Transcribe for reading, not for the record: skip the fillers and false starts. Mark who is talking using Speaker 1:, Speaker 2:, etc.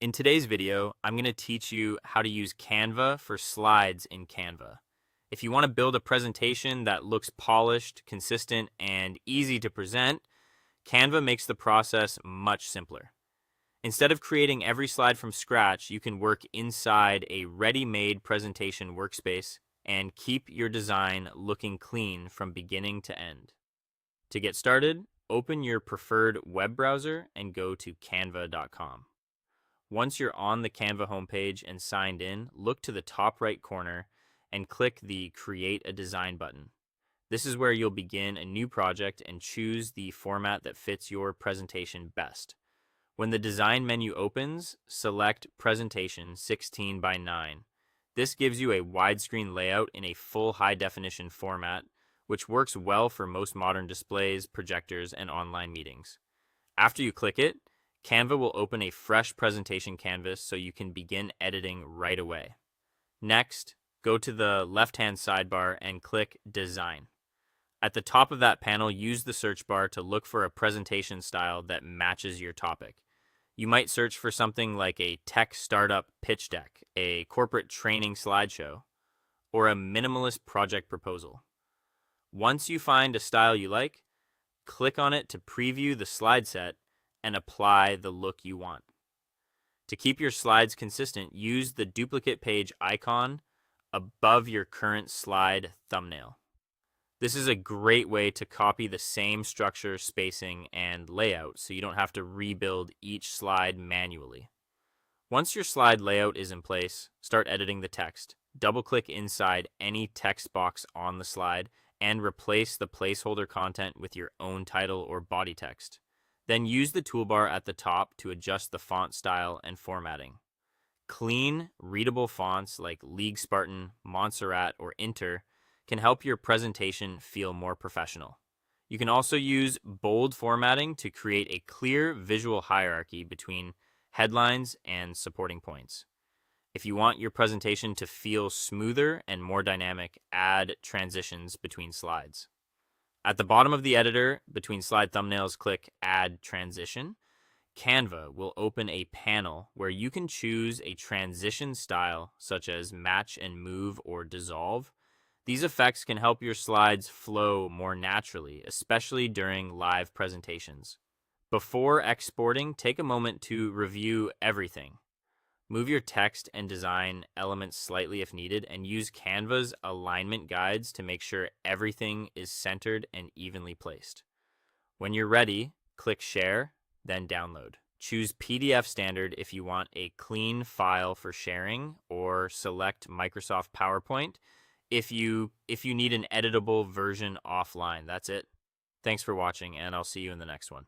Speaker 1: In today's video, I'm going to teach you how to use Canva for slides in Canva. If you want to build a presentation that looks polished, consistent, and easy to present, Canva makes the process much simpler. Instead of creating every slide from scratch, you can work inside a ready-made presentation workspace and keep your design looking clean from beginning to end. To get started, open your preferred web browser and go to canva.com. Once you're on the Canva homepage and signed in, look to the top right corner and click the Create a Design button. This is where you'll begin a new project and choose the format that fits your presentation best. When the design menu opens, select Presentation 16 by 9. This gives you a widescreen layout in a full high-definition format, which works well for most modern displays, projectors, and online meetings. After you click it, Canva will open a fresh presentation canvas so you can begin editing right away. Next, go to the left-hand sidebar and click Design. At the top of that panel, use the search bar to look for a presentation style that matches your topic. You might search for something like a tech startup pitch deck, a corporate training slideshow, or a minimalist project proposal. Once you find a style you like, click on it to preview the slide set and apply the look you want. To keep your slides consistent, use the duplicate page icon above your current slide thumbnail. This is a great way to copy the same structure, spacing, and layout so you don't have to rebuild each slide manually. Once your slide layout is in place, start editing the text. Double-click inside any text box on the slide and replace the placeholder content with your own title or body text. Then use the toolbar at the top to adjust the font style and formatting. Clean, readable fonts like League Spartan, Montserrat, or Inter can help your presentation feel more professional. You can also use bold formatting to create a clear visual hierarchy between headlines and supporting points. If you want your presentation to feel smoother and more dynamic, add transitions between slides. At the bottom of the editor, between slide thumbnails, click Add Transition. Canva will open a panel where you can choose a transition style such as match and move or dissolve. These effects can help your slides flow more naturally, especially during live presentations. Before exporting, take a moment to review everything. Move your text and design elements slightly if needed, and use Canva's alignment guides to make sure everything is centered and evenly placed. When you're ready, click Share, then Download. Choose PDF Standard if you want a clean file for sharing, or select Microsoft PowerPoint if you need an editable version offline. That's it. Thanks for watching, and I'll see you in the next one.